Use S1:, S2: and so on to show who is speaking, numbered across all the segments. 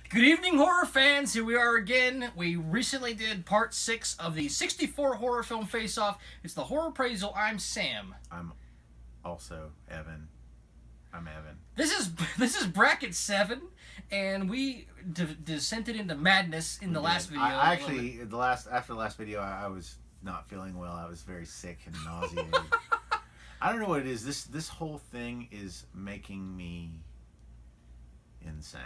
S1: Good evening, horror fans. Here we are again. We recently did part 6 of the 64 horror film face-off. It's the Horror Appraisal. I'm Sam.
S2: I'm also Evan. I'm Evan.
S1: This is bracket 7, and we descended into madness in the last video.
S2: I actually, after the last video, I was not feeling well. I was very sick and nauseated. I don't know what it is. This whole thing is making me insane.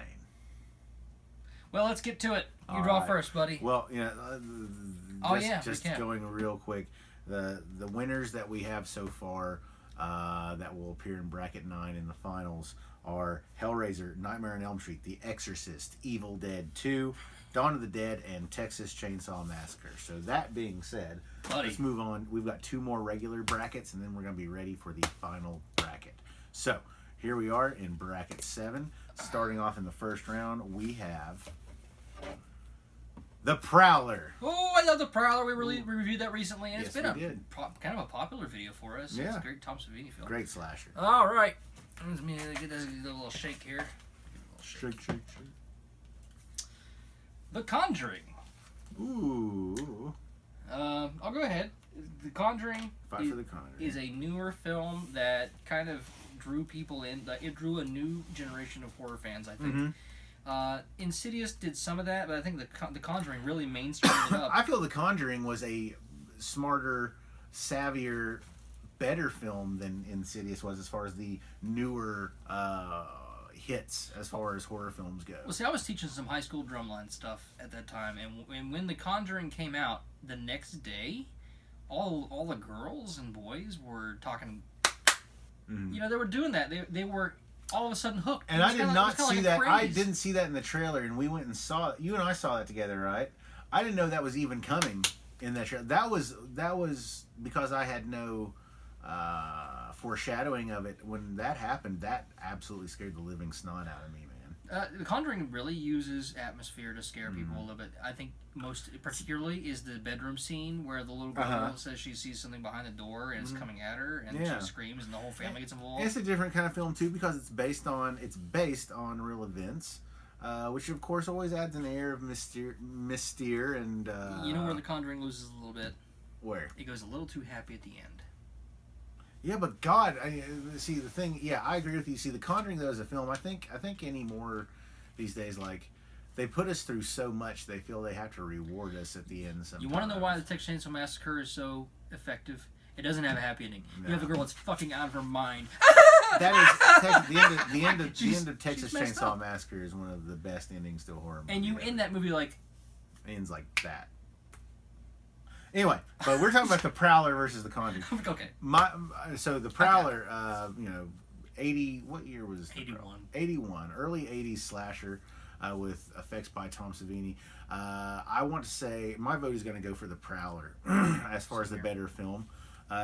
S1: Well, let's get to it. You draw first, buddy.
S2: Well, just
S1: recap.
S2: Going real quick. The winners that we have so far that will appear in bracket 9 in the finals are Hellraiser, Nightmare on Elm Street, The Exorcist, Evil Dead 2, Dawn of the Dead, and Texas Chainsaw Massacre. So that being said, let's move on. We've got 2 more regular brackets, and then we're going to be ready for the final bracket. So here we are in bracket 7. Starting off in the first round, we have The Prowler.
S1: Oh, I love The Prowler. We reviewed that recently, and
S2: Yes,
S1: it's been kind of a popular video for us.
S2: Yeah.
S1: It's a great Tom Savini film.
S2: Great slasher.
S1: All right. Let me get this a little shake here.
S2: Shake.
S1: The Conjuring.
S2: Ooh.
S1: I'll go ahead. The Conjuring.
S2: Fight for The Conjuring.
S1: Is a newer film that kind of drew people in. It drew a new generation of horror fans, I think.
S2: Mm-hmm.
S1: Insidious did some of that, but I think the Conjuring really mainstreamed it up.
S2: I feel The Conjuring was a smarter, savvier, better film than Insidious was as far as the newer hits as far as horror films go.
S1: Well, see, I was teaching some high school drumline stuff at that time, and when The Conjuring came out, the next day, all the girls and boys were talking.
S2: Mm-hmm.
S1: You know, they were doing that. They were all of a sudden hooked.
S2: And I did not see that. I
S1: didn't.
S2: didn't see that in the trailer, and we went and saw it. You and I saw that together, right? I didn't know that was even coming in that trailer. That was because I had no foreshadowing of it. When that happened, that absolutely scared the living snot out of me, man.
S1: The Conjuring really uses atmosphere to scare people a little bit. I think most particularly is the bedroom scene where the little girl says she sees something behind the door and it's coming at her, and she screams, and the whole family gets involved.
S2: It's a different kind of film too because it's based on real events, which of course always adds an air of mystere and.
S1: You know where The Conjuring loses a little bit?
S2: Where?
S1: It goes a little too happy at the end.
S2: Yeah, but God, see the thing. Yeah, I agree with you. See, The Conjuring though as a film, I think anymore these days, like they put us through so much, they feel they have to reward us at the end. Sometimes.
S1: You want to know why the Texas Chainsaw Massacre is so effective? It doesn't have a happy ending.
S2: No.
S1: You have a girl that's fucking out of her mind.
S2: That is the end of Texas Chainsaw Massacre is one of the best endings to a horror movie.
S1: And you end that movie like
S2: ends like that. Anyway, but we're talking about The Prowler versus The Conjuring.
S1: Okay.
S2: So The Prowler, 80. What year was The
S1: 81.
S2: Prowler? 81, early 80s slasher with effects by Tom Savini. I want to say my vote is going to go for The Prowler as far as the better film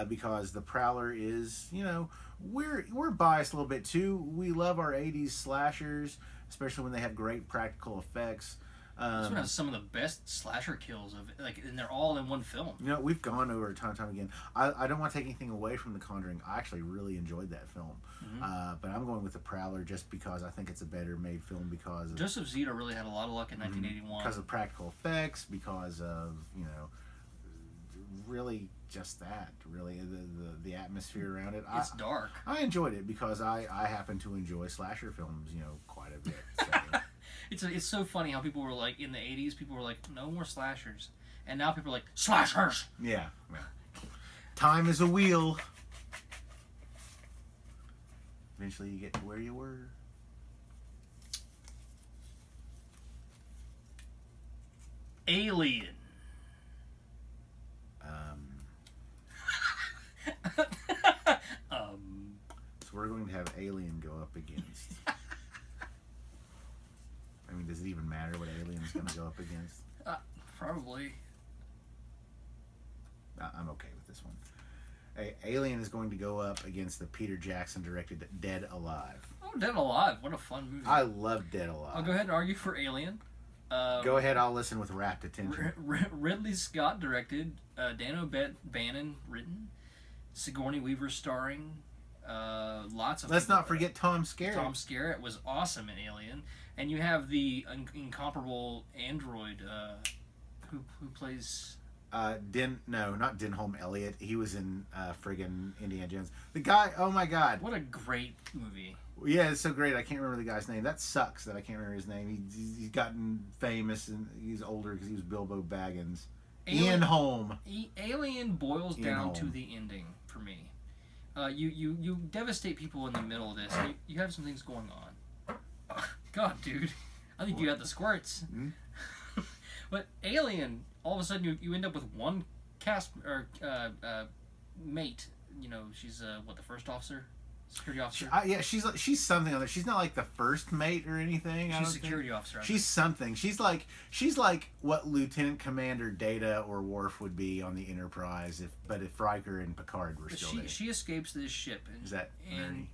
S2: because The Prowler is, we're biased a little bit too. We love our 80s slashers, especially when they have great practical effects.
S1: This one has some of the best slasher kills and they're all in one film.
S2: We've gone over it time and time again. I don't want to take anything away from The Conjuring. I actually really enjoyed that film, but I'm going with The Prowler just because I think it's a better made film because of,
S1: Joseph Zito really had a lot of luck in 1981
S2: because of practical effects, because of really just that, really the atmosphere around it.
S1: It's dark.
S2: I enjoyed it because I happen to enjoy slasher films, quite a bit. So.
S1: It's so funny how people were like in the 80s. People were like, no more slashers, and now people are like slashers.
S2: Yeah. Time is a wheel. Eventually, you get to where you were.
S1: Alien.
S2: So we're going to have Alien go up against. I mean, does it even matter what Alien is going to go up against?
S1: Probably.
S2: I'm okay with this one. Alien is going to go up against the Peter Jackson directed Dead Alive.
S1: Oh, Dead Alive. What a fun movie.
S2: I love Dead Alive.
S1: I'll go ahead and argue for Alien.
S2: Go ahead, I'll listen with rapt attention.
S1: Ridley Scott directed, Dan O'Bannon written, Sigourney Weaver starring, lots of.
S2: Let's not forget Tom Skerritt.
S1: Tom Skerritt was awesome in Alien. And you have the incomparable android who plays.
S2: Not Denholm Elliott. He was in friggin' Indiana Jones. The guy. Oh my God!
S1: What a great movie.
S2: Yeah, it's so great. I can't remember the guy's name. That sucks that I can't remember his name. He's gotten famous and he's older because he was Bilbo Baggins. Ian Holm.
S1: Alien boils
S2: Ian
S1: down
S2: Holm.
S1: to the ending for me. You devastate people in the middle of this. You have some things going on. God, dude, I think you got the squirts.
S2: Mm-hmm.
S1: But Alien, all of a sudden you end up with one cast or mate. You know, she's the first officer, security officer.
S2: Yeah, she's something other. She's not like the first mate or anything.
S1: She's a security officer.
S2: She's something. She's like what Lieutenant Commander Data or Worf would be on the Enterprise if Riker and Picard were still there.
S1: She escapes this ship and
S2: Is that nerdy?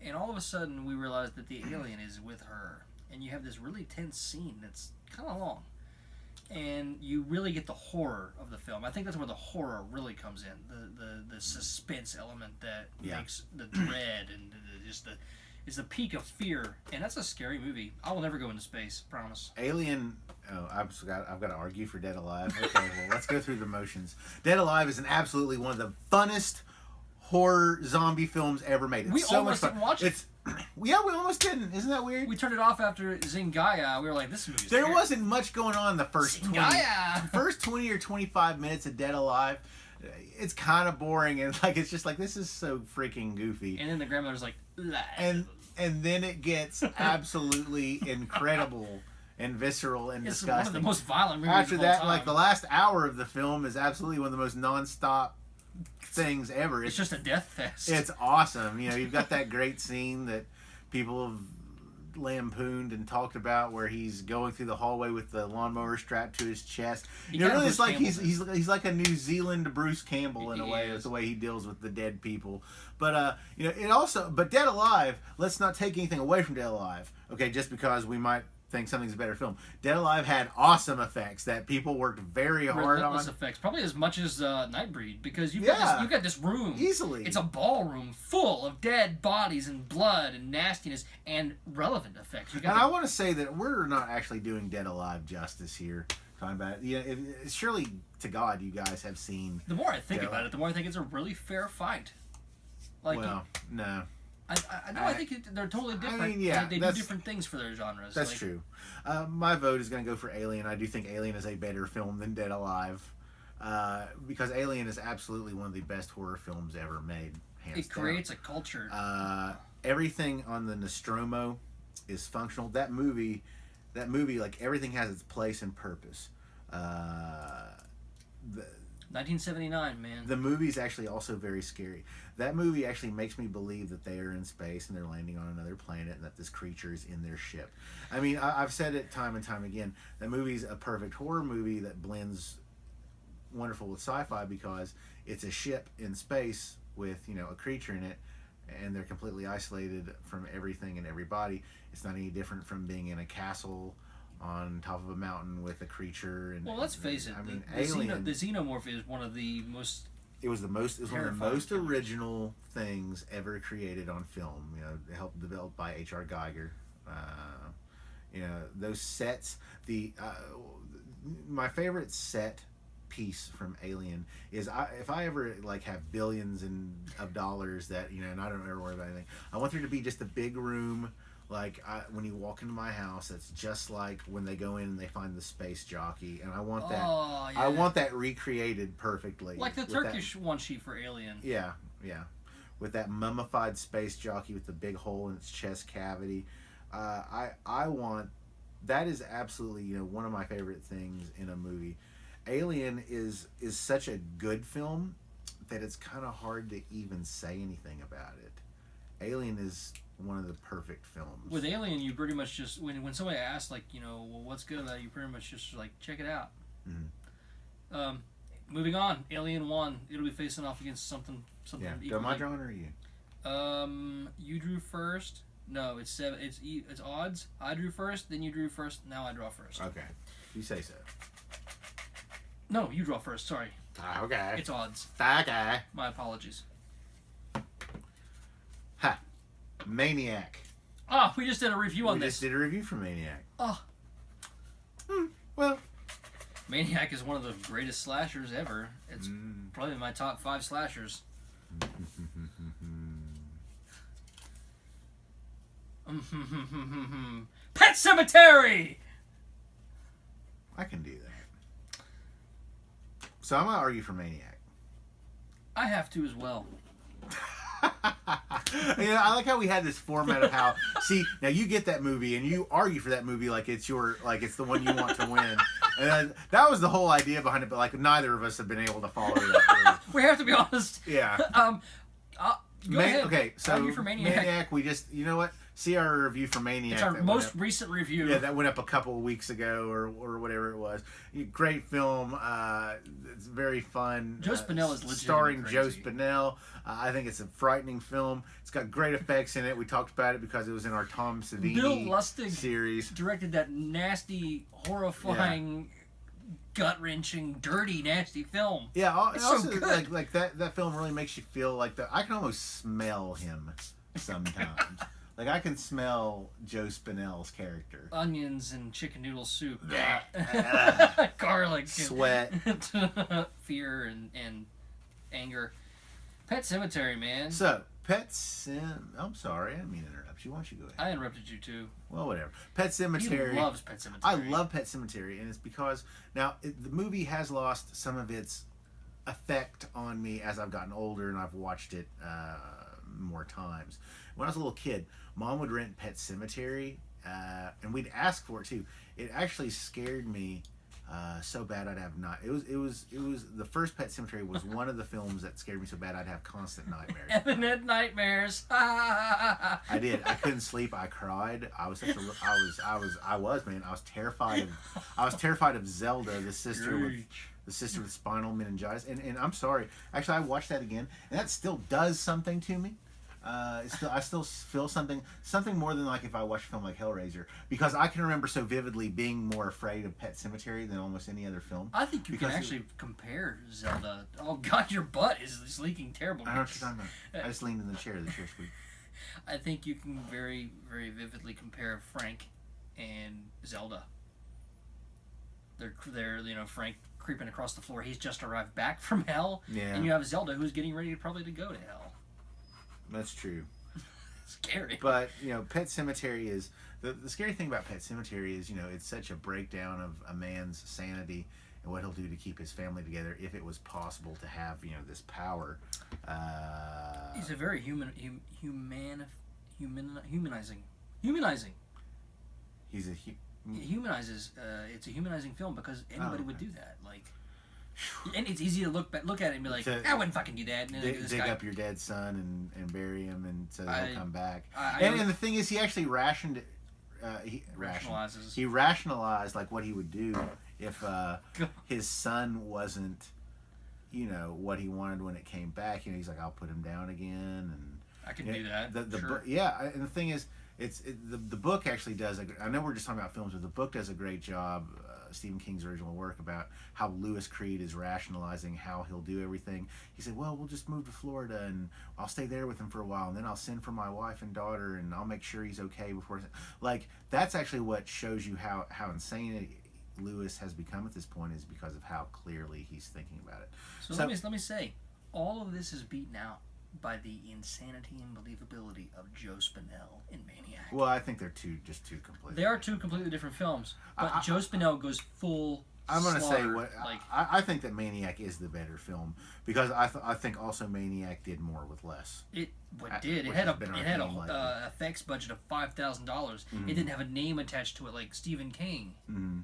S1: And all of a sudden we realize that the alien is with her, and you have this really tense scene that's kind of long. And you really get the horror of the film. I think that's where the horror really comes in. The suspense element that makes the dread and it's the peak of fear. And that's a scary movie. I will never go into space, promise.
S2: Alien. Oh, I've got to argue for Dead Alive. Okay, well let's go through the motions. Dead Alive is absolutely one of the funnest horror zombie films ever made. It's
S1: we
S2: so
S1: almost
S2: much fun.
S1: didn't watch it.
S2: Yeah, we almost didn't. Isn't that weird?
S1: We turned it off after Zingaya. We were like, this movie's
S2: There
S1: scary.
S2: wasn't much going on in the first 20 or 25 minutes of Dead Alive. It's kind of boring and it's just like this is so freaking goofy.
S1: And then the grandmother's like, "Ugh."
S2: and then it gets absolutely incredible and visceral and
S1: it's
S2: disgusting.
S1: one of the most violent movies
S2: After
S1: of
S2: that,
S1: all time.
S2: like the last hour of the film is absolutely one of the most nonstop things ever.
S1: It's just a death fest.
S2: It's awesome. You know, you've got that great scene that people have lampooned and talked about where he's going through the hallway with the lawnmower strapped to his chest. You know, really, it's like he's like a New Zealand Bruce Campbell in a way. It's the way he deals with the dead people. But you know, but Dead Alive. Let's not take anything away from Dead Alive. Okay, just because we might think something's a better film. Dead Alive had awesome effects that people worked very hard on.
S1: Effects, probably as much as Nightbreed, because you've got this room
S2: easily.
S1: It's a ballroom full of dead bodies and blood and nastiness and relevant effects.
S2: I want to say that we're not actually doing Dead Alive justice here. Talking about it, yeah, surely to God, you guys have seen.
S1: The more I think about it, the more I think it's a really fair fight. Like,
S2: well, no.
S1: I think they're totally different.
S2: I mean, yeah,
S1: they do different things for their genres.
S2: That's true. My vote is going to go for Alien. I do think Alien is a better film than Dead Alive, because Alien is absolutely one of the best horror films ever made. It
S1: creates a culture.
S2: Everything on the Nostromo is functional. That movie, like everything has its place and purpose.
S1: 1979, man.
S2: The movie is actually also very scary. That movie actually makes me believe that they are in space and they're landing on another planet and that this creature is in their ship. I mean, I've said it time and time again. That movie's a perfect horror movie that blends wonderful with sci-fi because it's a ship in space with, you know, a creature in it, and they're completely isolated from everything and everybody. It's not any different from being in a castle on top of a mountain with a creature. And
S1: well, let's face it.
S2: I mean,
S1: the xenomorph is one of the most.
S2: It was one of the most original things ever created on film. You know, helped developed by H.R. Geiger. You know, those sets. My favorite set piece from Alien is if I ever like have billions of dollars that, you know, and I don't ever worry about anything. I want there to be just a big room. Like when you walk into my house, it's just like when they go in and they find the space jockey, and I want that.
S1: Oh, yeah.
S2: I want that recreated perfectly.
S1: Like the Turkish one sheet for Alien.
S2: Yeah, with that mummified space jockey with the big hole in its chest cavity. I want that is absolutely, you know, one of my favorite things in a movie. Alien is such a good film that it's kind of hard to even say anything about it. Alien is one of the perfect films.
S1: With Alien, you pretty much just when somebody asks, like, you know, well, what's good about it, you pretty much just like check it out. Mm-hmm. Moving on, Alien 1, it'll be facing off against something.
S2: Yeah. Am I drawing or you?
S1: You drew first. No, it's seven. It's odds. I drew first, then you drew first. Now I draw first.
S2: Okay, you say so.
S1: No, you draw first. Sorry.
S2: Okay.
S1: It's odds.
S2: Okay.
S1: My apologies.
S2: Ha. Maniac.
S1: Oh, we just did a review on
S2: We
S1: this.
S2: just did a review for Maniac.
S1: Oh.
S2: Well,
S1: Maniac is one of the greatest slashers ever. It's probably my top 5 slashers. Pet Cemetery!
S2: I can do that. So I'm going to argue for Maniac.
S1: I have to as well.
S2: I like how we had this format of how, see, now you get that movie and you argue for that movie like it's it's the one you want to win. And that was the whole idea behind it, but like neither of us have been able to follow that.
S1: We have to be honest.
S2: Yeah.
S1: Go ahead.
S2: Okay, so
S1: Argue for Maniac.
S2: we just, you know what? See our review for Maniac.
S1: It's our most recent review.
S2: Yeah, that went up a couple of weeks ago or whatever it was. Great film. It's very fun.
S1: Joe Spinell is legitimately
S2: starring
S1: crazy.
S2: Joe Spinell. I think it's a frightening film. It's got great effects in it. We talked about it because it was in our Tom Savini
S1: Bill Lustig
S2: series.
S1: Directed that nasty, horrifying, gut-wrenching, dirty, nasty film.
S2: Yeah,
S1: It's
S2: also,
S1: so good.
S2: like that film really makes you feel like I can almost smell him sometimes. Like, I can smell Joe Spinell's character.
S1: Onions and chicken noodle soup. Garlic.
S2: Sweat.
S1: Fear and anger. Pet Cemetery, man.
S2: So, I'm sorry, I didn't mean to interrupt you. Why don't you go ahead?
S1: I interrupted you, too.
S2: Well, whatever. Pet Cemetery.
S1: He loves Pet Cemetery.
S2: I love Pet Cemetery, and it's because, now, the movie has lost some of its effect on me as I've gotten older and I've watched it more times. When I was a little kid, Mom would rent Pet Cemetery, and we'd ask for it too. It actually scared me so bad I'd have not. It was the first Pet Cemetery was one of the films that scared me so bad I'd have constant nightmares.
S1: Imminent nightmares.
S2: I did. I couldn't sleep. I cried. I was terrified. I was terrified of Zelda, the sister with spinal meningitis. And I'm sorry. Actually, I watched that again, and that still does something to me. I still feel something more than like if I watch a film like Hellraiser, because I can remember so vividly being more afraid of Pet Cemetery than almost any other film.
S1: I think you can actually compare Zelda. Oh God, your butt is leaking terrible.
S2: I don't know what you're talking about. I just leaned in the chair. The chair's weak.
S1: I think you can very, very vividly compare Frank and Zelda. They're Frank creeping across the floor. He's just arrived back from hell, and you have Zelda who's getting ready probably to go to hell.
S2: That's true.
S1: Scary.
S2: But, Pet Cemetery is... The scary thing about Pet Cemetery is, it's such a breakdown of a man's sanity and what he'll do to keep his family together if it was possible to have, this power.
S1: He's a very humanizing.
S2: He's a...
S1: It humanizes. It's a humanizing film because anybody would do that. Like... And it's easy to look at it and be like, I wouldn't fucking do that. And
S2: dig up your dead son and bury him and so he'll come back. And the thing is, he actually rationed it. He rationalized like what he would do if his son wasn't, what he wanted when it came back. He's like, I'll put him down again, and
S1: I can do that.
S2: Sure. And the thing is, the book actually does. I know we're just talking about films, but the book does a great job. Stephen King's original work about how Louis Creed is rationalizing how he'll do everything. He said, well, we'll just move to Florida and I'll stay there with him for a while, and then I'll send for my wife and daughter and I'll make sure he's okay before. Like, that's actually what shows you how insane Louis has become at this point, is because of how clearly he's thinking about it.
S1: So let me say, all of this is beaten out by the insanity and believability of Joe Spinell in Maniac.
S2: Well, I think they're two completely.
S1: They are two completely different films, but Joe Spinell goes full.
S2: I'm going to say I think that Maniac is the better film because I think also Maniac did more with less.
S1: It had a effects budget of $5,000. It didn't have a name attached to it like Stephen King.
S2: Mm-hmm.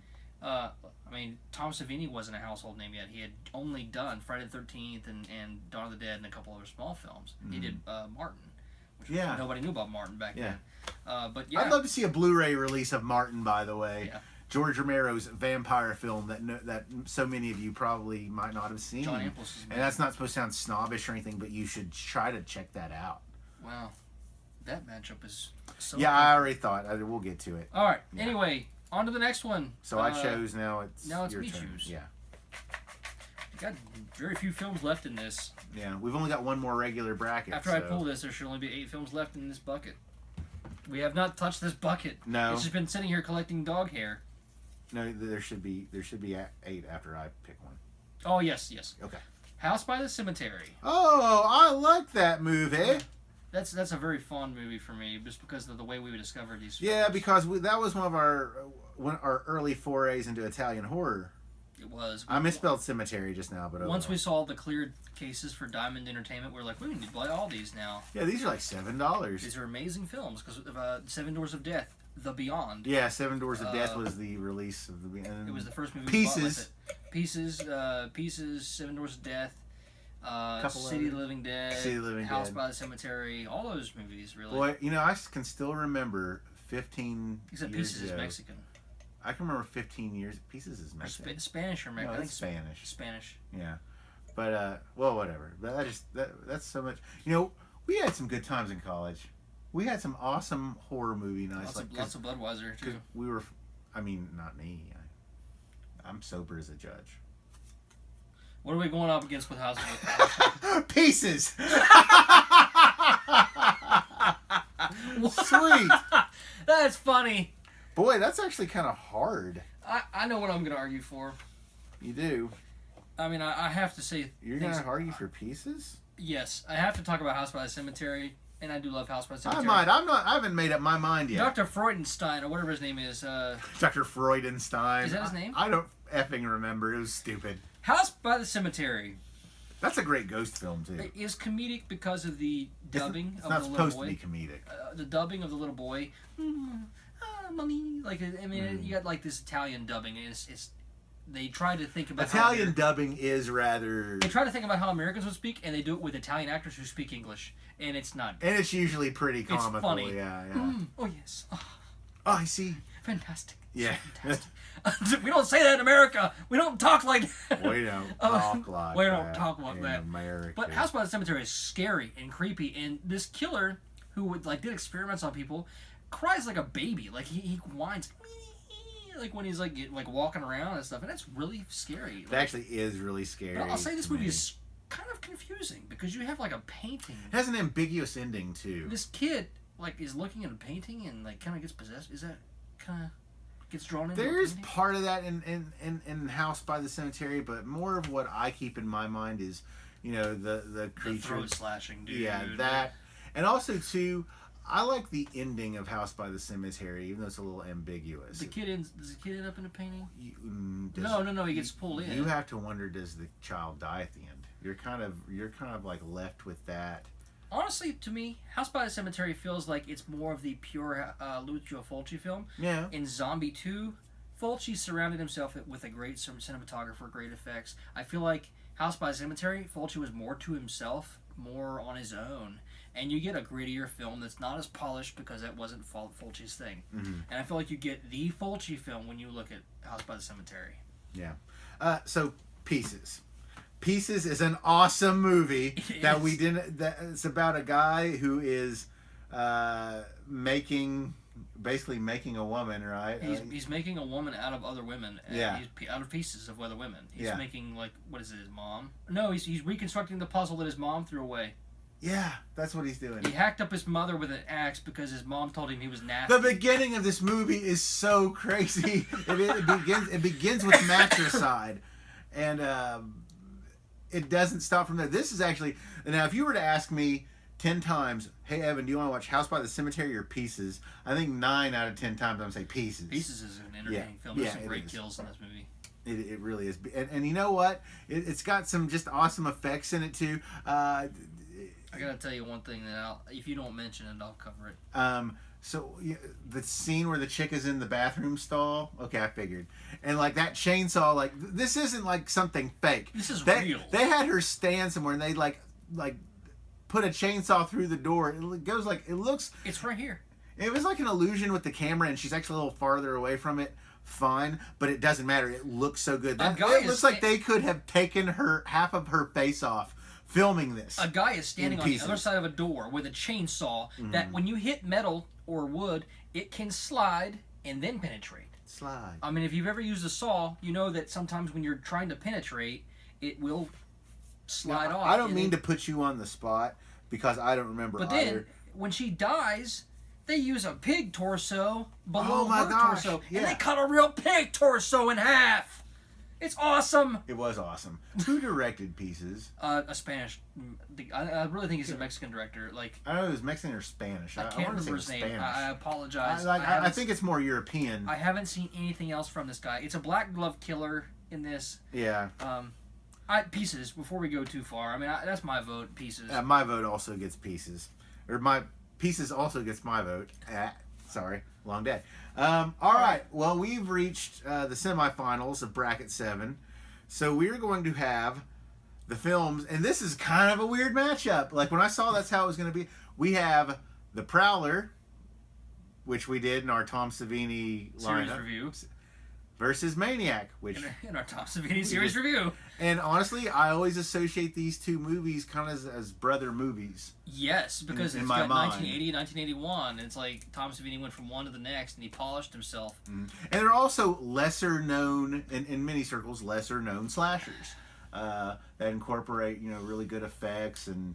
S1: Tom Savini wasn't a household name yet. He had only done Friday the 13th and Dawn of the Dead and a couple other small films. He did Martin, which nobody knew about Martin back then. But yeah,
S2: I'd love to see a Blu-ray release of Martin, by the way.
S1: Yeah.
S2: George Romero's vampire film that so many of you probably might not have seen.
S1: John Amplos's
S2: and that's not supposed to sound snobbish or anything, but you should try to check that out.
S1: Wow, that matchup is so.
S2: Yeah, I already thought. We'll get to it.
S1: All right. Yeah. Anyway, on to the next one.
S2: So I chose. Now it's your
S1: me
S2: turn.
S1: choose.
S2: Yeah.
S1: We got very few films left in this.
S2: Yeah, we've only got one more regular bracket.
S1: After I pull this, there should only be 8 films left in this bucket. We have not touched this bucket.
S2: No.
S1: It's just been sitting here collecting dog hair.
S2: No, there should be 8 after I pick one.
S1: Oh, yes.
S2: Okay.
S1: House by the Cemetery.
S2: Oh, I like that movie.
S1: That's a very fond movie for me, just because of the way we discovered these films.
S2: Yeah, because that was one of our early forays into Italian horror.
S1: It was.
S2: I misspelled cemetery just now, but
S1: once we saw the cleared cases for Diamond Entertainment, we were like, we need to buy all these now.
S2: Yeah, these are like $7.
S1: These are amazing films because Seven Doors of Death, The Beyond.
S2: Yeah, Seven Doors of Death was the release of the.
S1: It was the first movie.
S2: Pieces.
S1: Pieces. Seven Doors of Death. City Living Dead. House by the Cemetery. All those movies, really.
S2: Boy, I can still remember 15
S1: Except
S2: years
S1: Pieces
S2: ago.
S1: is Mexican.
S2: I can remember 15 years. Pieces is Mexican.
S1: Spanish or Mexican?
S2: No,
S1: I think
S2: it's Spanish.
S1: Spanish.
S2: Yeah, but well, whatever. But that's so much. We had some good times in college. We had some awesome horror movie nights.
S1: Lots of Budweiser too.
S2: We were, not me. I'm sober as a judge.
S1: What are we going up against with House
S2: of Pieces. Sweet.
S1: That's funny.
S2: Boy, that's actually kind of hard.
S1: I know what I'm going to argue for.
S2: You do?
S1: I mean, I have to say...
S2: You're going to argue for Pieces?
S1: Yes. I have to talk about House by the Cemetery, and I do love House by the Cemetery.
S2: I haven't made up my mind yet.
S1: Dr. Freudenstein, or whatever his name is.
S2: Dr. Freudenstein.
S1: Is that his name?
S2: I don't effing remember. It was stupid.
S1: House by the Cemetery.
S2: That's a great ghost film, too.
S1: It is comedic because of the dubbing of the little boy.
S2: It's not supposed to be comedic.
S1: The dubbing of the little boy... Mommy, you got like this Italian dubbing. It's they try to think about
S2: Italian dubbing is rather.
S1: They try to think about how Americans would speak, and they do it with Italian actors who speak English, and it's not.
S2: And it's usually pretty comical.
S1: It's funny.
S2: Yeah.
S1: Oh yes. Oh,
S2: I see.
S1: Fantastic.
S2: Yeah.
S1: Fantastic. We don't say that in America. We don't talk like that.
S2: We don't talk like that.
S1: We don't talk like that.
S2: America.
S1: But House by the Cemetery is scary and creepy, and this killer who did experiments on people. Cries like a baby, like he whines, like when he's like walking around and stuff, and that's really scary.
S2: It actually is really scary.
S1: I'll say this movie is kind of confusing because you have like a painting.
S2: It has an ambiguous ending too.
S1: This kid is looking at a painting and kind of gets possessed. Is that kind of gets drawn into?
S2: There's part of that in House by the Cemetery, but more of what I keep in my mind is, the creature,
S1: the throat slashing, dude.
S2: Yeah, that, and also too. I like the ending of House by the Cemetery, even though it's a little ambiguous.
S1: Does the kid end up in a painting?
S2: No.
S1: He gets pulled in.
S2: You have to wonder: does the child die at the end? You're kind of like left with that.
S1: Honestly, to me, House by the Cemetery feels like it's more of the pure Lucio Fulci film.
S2: Yeah.
S1: In Zombie 2, Fulci surrounded himself with a great cinematographer, great effects. I feel like House by the Cemetery, Fulci was more to himself, more on his own. And you get a grittier film that's not as polished because that wasn't Fulci's thing. Mm-hmm. And I feel like you get the Fulci film when you look at House by the Cemetery.
S2: Yeah. So, Pieces. Pieces is an awesome movie it's about a guy who is basically making a woman, right?
S1: He's making a woman out of other women.
S2: Yeah.
S1: He's out of pieces of other women. He's making, what is it, his mom? No, he's reconstructing the puzzle that his mom threw away.
S2: Yeah, that's what he's doing.
S1: He hacked up his mother with an axe because his mom told him he was nasty.
S2: The beginning of this movie is so crazy. It begins with matricide, and it doesn't stop from there. This is actually now. If you were to ask me 10 times, "Hey Evan, do you want to watch House by the Cemetery or Pieces?" I think 9 out of 10 times I'm gonna say Pieces.
S1: Pieces is an entertaining film. There's some great kills in this movie.
S2: It really is, and you know what? It's got some just awesome effects in it too.
S1: I gotta tell you one thing that if you don't mention it, I'll cover it.
S2: So the scene where the chick is in the bathroom stall. Okay, I figured. And that chainsaw, this isn't something fake.
S1: This is real.
S2: They had her stand somewhere and they put a chainsaw through the door. It goes it looks.
S1: It's right here.
S2: It was like an illusion with the camera, and she's actually a little farther away from it. Fine, but it doesn't matter. It looks so good. It looks like they could have taken half of her face off. Filming this.
S1: A guy is standing on the other side of a door with a chainsaw that when you hit metal or wood, it can slide and then penetrate.
S2: Slide.
S1: I mean, if you've ever used a saw, you know that sometimes when you're trying to penetrate, it will slide off.
S2: I don't mean to put you on the spot because I don't remember either.
S1: Then, when she dies, They use a pig torso below her torso,
S2: yeah.
S1: and they cut a real pig torso in half. It's awesome.
S2: It was awesome. Who directed Pieces?
S1: A Spanish. I really think he's a Mexican director. Like,
S2: I don't know if it was Mexican or Spanish.
S1: I can't remember his name.
S2: Spanish.
S1: I apologize.
S2: I think it's more European.
S1: I haven't seen anything else from this guy. It's a black glove killer in this.
S2: Yeah.
S1: Pieces. Before we go too far, I mean, that's my vote. Pieces.
S2: My vote also gets Pieces, or my Pieces also gets my vote. Sorry, long day. All right. Well, we've reached the semifinals of Bracket 7. So we're going to have the films, and this is kind of a weird matchup. Like, when I saw that's how it was going to be, we have The Prowler, which we did in our Tom Savini
S1: series
S2: lineup,
S1: review,
S2: versus Maniac, which
S1: in our Tom Savini series review.
S2: And honestly, I always associate these two movies kind of as brother movies.
S1: Yes, because
S2: in
S1: it's
S2: my
S1: got
S2: mind.
S1: 1980, 1981. And it's like Tom Savini went from one to the next, and he polished himself.
S2: And they're also lesser known, in many circles, lesser known slashers that incorporate, really good effects and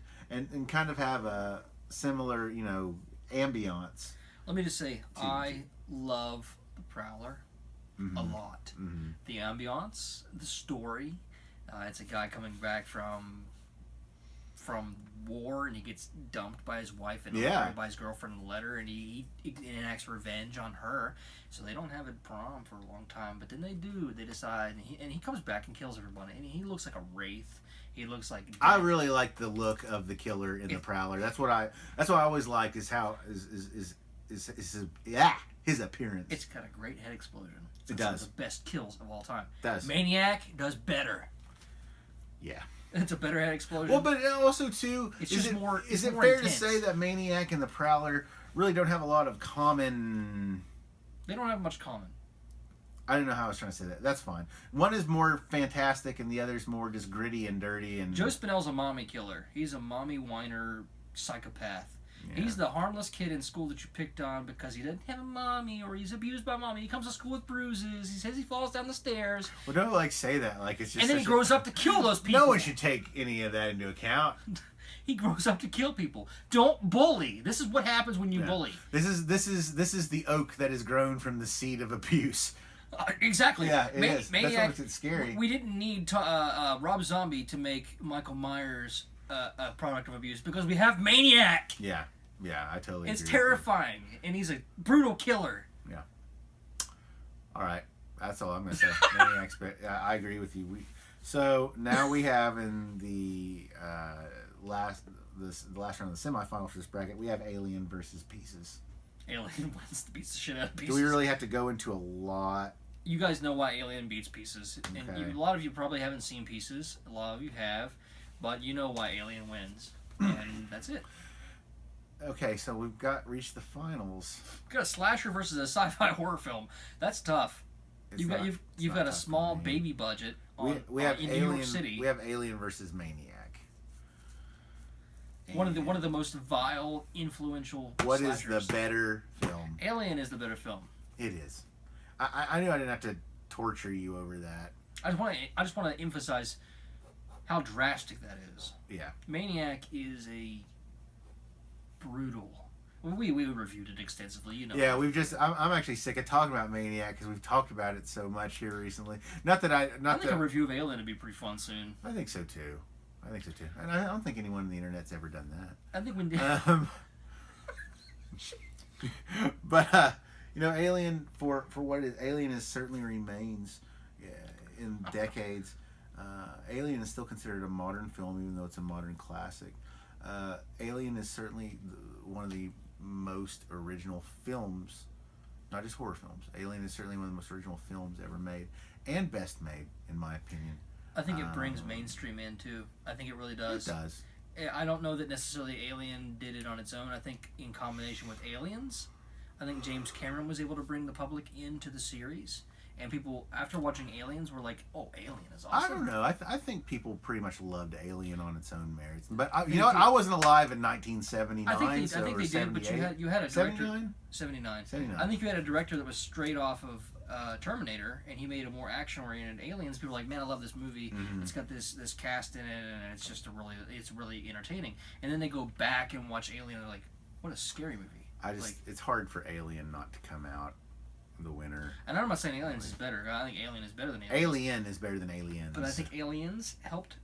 S2: kind of have a similar, ambiance.
S1: Let me just say, I love The Prowler a lot. The ambiance, the story. It's a guy coming back from war, and he gets dumped by his wife and by his girlfriend in a letter, and he enacts revenge on her. So they don't have a prom for a long time, but then they do. They decide, and he comes back and kills everybody, and he looks like a wraith. He looks like death.
S2: I really like the look of the killer in The Prowler. That's what I always like is how his appearance.
S1: It's got a great head explosion.
S2: It does.
S1: One of the best kills of all time.
S2: It does.
S1: Maniac does better.
S2: Yeah.
S1: It's a better head explosion.
S2: Well, but also too,
S1: is it
S2: more
S1: fair
S2: to say that Maniac and The Prowler really don't have a lot of common?
S1: They don't have much common.
S2: I don't know how I was trying to say that. That's fine. One is more fantastic, and the other's more just gritty and dirty. And
S1: Joe Spinell's a mommy killer. He's a mommy whiner psychopath. Yeah. He's the harmless kid in school that you picked on because he doesn't have a mommy or he's abused by mommy. He comes to school with bruises. He says he falls down the stairs.
S2: Well, don't say that. Like it's just.
S1: And then he grows up to kill those people.
S2: No one should take any of that into account.
S1: He grows up to kill people. Don't bully. This is what happens when you bully.
S2: This is the oak that has grown from the seed of abuse.
S1: Exactly.
S2: Yeah, it is.
S1: Maniac,
S2: that's what makes it scary.
S1: We didn't need Rob Zombie to make Michael Myers a product of abuse because we have Maniac.
S2: Yeah, I totally agree.
S1: It's terrifying, and he's a brutal killer.
S2: Yeah. All right, that's all I'm going to say. Maniac's, but I agree with you. So now we have in the last round of the semifinals for this bracket, we have Alien versus Pieces.
S1: Alien wins, beats the shit out of Pieces.
S2: Do we really have to go into a lot?
S1: You guys know why Alien beats Pieces.
S2: Okay.
S1: And a lot of you probably haven't seen Pieces. A lot of you have. But you know why Alien wins. And that's it.
S2: Okay, so we've reached the finals.
S1: We've got a slasher versus a sci-fi horror film. That's tough. You've got a small baby budget in New York City.
S2: We have Alien versus Maniac.
S1: One of the most vile, influential
S2: What
S1: slashers.
S2: is the better film?
S1: Alien is the better film.
S2: It is. I knew I didn't have to torture you over that.
S1: I just want to emphasize how drastic that is.
S2: Yeah.
S1: Maniac is a brutal. We reviewed it extensively, you know.
S2: Yeah, I'm actually sick of talking about Maniac because we've talked about it so much here recently. I think
S1: a review of Alien would be pretty fun soon.
S2: I think so too. And I don't think anyone on the internet's ever done that.
S1: I think we did.
S2: But Alien for what it is, Alien certainly remains in decades. Alien is still considered a modern film, even though it's a modern classic. Alien is certainly one of the most original films, not just horror films. Alien is certainly one of the most original films ever made, and best made, in my opinion.
S1: I think it brings mainstream in too. I think it really does.
S2: It does.
S1: I don't know that necessarily Alien did it on its own. I think in combination with Aliens, I think James Cameron was able to bring the public into the series. And people, after watching Aliens, were like, "Oh, Alien is awesome."
S2: I don't know. I think people pretty much loved Alien on its own merits. But you know what? I wasn't alive in 1979. I think they did. But you had a director. 79. I think you had a director that was straight off of Terminator, and he made a more action-oriented Aliens. People were like, "Man, I love this movie. Mm-hmm. It's got this cast in it, and it's just it's really entertaining." And then they go back and watch Alien, and they're like, "What a scary movie." it's hard for Alien not to come out the winner.
S1: And I'm not saying Aliens is better. I think Alien is better than Aliens.
S2: Alien is better than Aliens.
S1: But I think Aliens helped.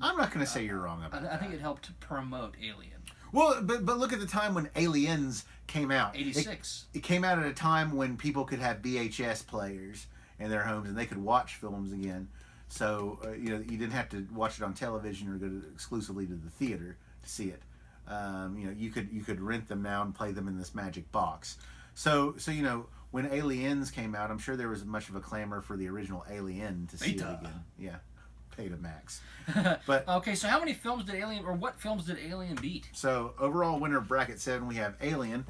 S2: I'm not going to say you're wrong about that.
S1: I think it helped promote Alien.
S2: Well, but look at the time when Aliens came out.
S1: 86.
S2: It came out at a time when people could have VHS players in their homes and they could watch films again. So you didn't have to watch it on television or go exclusively to the theater to see it. You could rent them now and play them in this magic box. So when Aliens came out, I'm sure there was much of a clamor for the original Alien to see it again. Yeah. Betamax. But
S1: okay, so how many films did Alien, or what films did Alien beat?
S2: So overall winner of bracket 7, we have Alien,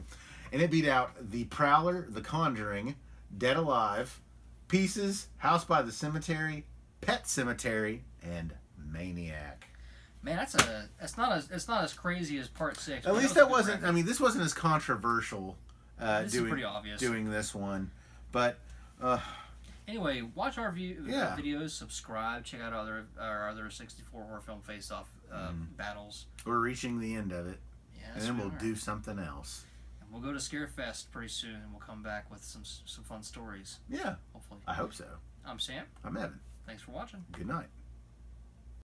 S2: and it beat out The Prowler, The Conjuring, Dead Alive, Pieces, House by the Cemetery, Pet Cemetery, and Maniac.
S1: Man, it's not as crazy as Part 6.
S2: At least that wasn't. Bracket. I mean, this wasn't as controversial.
S1: This is pretty obvious.
S2: Doing this one, but.
S1: Anyway, watch our videos, subscribe, check out our other 64 horror film face-off battles.
S2: We're reaching the end of it,
S1: yes,
S2: and then we'll do something else.
S1: And we'll go to Scarefest pretty soon, and we'll come back with some fun stories.
S2: Yeah,
S1: hopefully.
S2: I hope so.
S1: I'm Sam.
S2: I'm Evan.
S1: Thanks for watching.
S2: Good night.